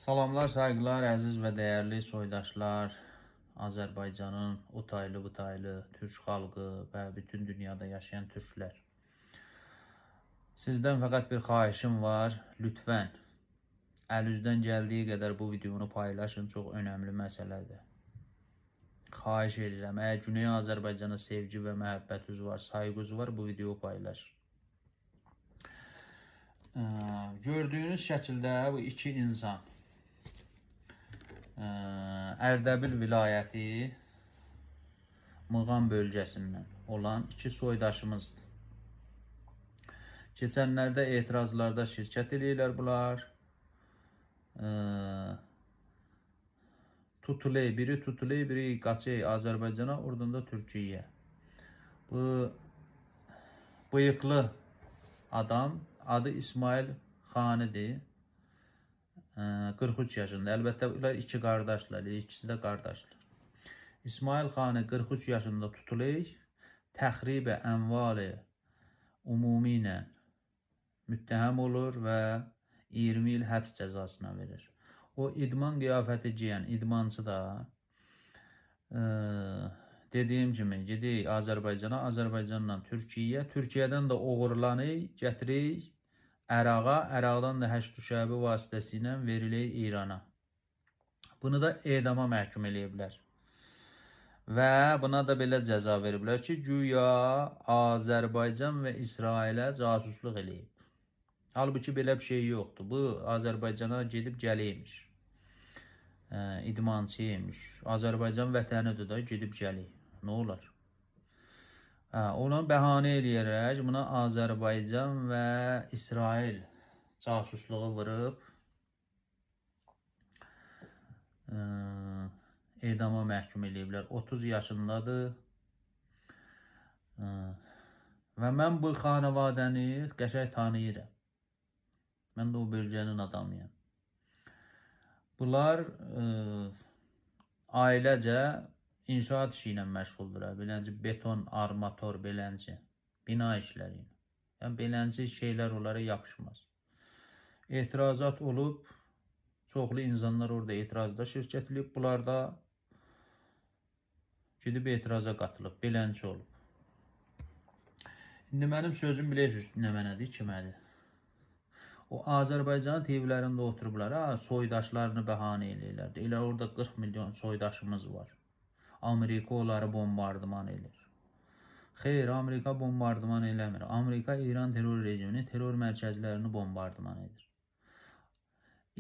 Salamlar, saygılar, əziz və dəyərli soydaşlar, Azərbaycanın o taylı, bu taylı türk xalqı və bütün dünyada yaşayan türklər. Sizdən fəqət bir xahişim var, lütfən əlinizdən gəldiyi qədər bu videonu paylaşın, çox önəmli məsələdir. Xahiş edirəm, əgər Güney Azərbaycana sevgi və məhəbbətiniz var, sayğınız var, bu videonu paylaşın. Gördüyünüz şəkildə bu iki insan Ərdəbil vilayəti Muğan bölgəsindən olan iki soydaşımızdır. Keçənlərdə etirazlarda şirkət edirlər bunlar. Biri tutuley, biri qaçey Azərbaycana, oradan da Türkiyəyə. Bu bıyıqlı adam adı İsmail Xanidir. 43 yaşında. Əlbəttə bunlar iki qardaşlar, ikisi də qardaşlar. İsmail Xani 43 yaşında tutulur, təxribə əmvali ümumi ilə müttəhəm olur və 20 il həbs cəzasına verir. O idman qiyafəti giyən idmançı da dediyim kimi gedik Azərbaycana, Azərbaycandan Türkiyəyə, Türkiyədən də oğurlanır, gətirir Ərağa, Əraqdan da həşd-üşəbi vasitəsilə verilir İrana. Bunu da edama məhkum eləyiblər. Və buna da belə cəza veriblər ki, güya Azərbaycan və İsrailə casusluq eləyib. Halbuki belə bir şey yoxdur. Bu Azərbaycana gedib gəliymiş. İdmançıymış. Azərbaycan vətənidir da gedib gəlir. Nə olar? Ona bəhanə eləyərək buna Azərbaycan və İsrail casusluğu vurub edama məhkum eləyiblər. 30 yaşındadır. Və mən bu xanavadəni qəşəng tanıyıram. Mən də o bölgənin adamıyam. Bunlar ailəcə İnşaat işi ilə məşğuldur. Belənci beton, armator, belənci bina işləri ilə. Yəni belənci şeylər onlara yapışmaz. Etirazat olub, çoxlu insanlar orada etirazda şirkət edib, bunlar da gedib etiraza qatılıb, belənci olub. İndi mənim sözüm bilirsiniz nə mənədir, kimədir? O Azərbaycan TV-lərində oturublar, soydaşlarını bəhanə eləyirlər. Elə orada 40 milyon soydaşımız var. Amerika onları bombardıman edir. Xeyr, Amerika bombardıman eləmir. Amerika İran terror rejiminin terror mərkəzlərini bombardıman edir.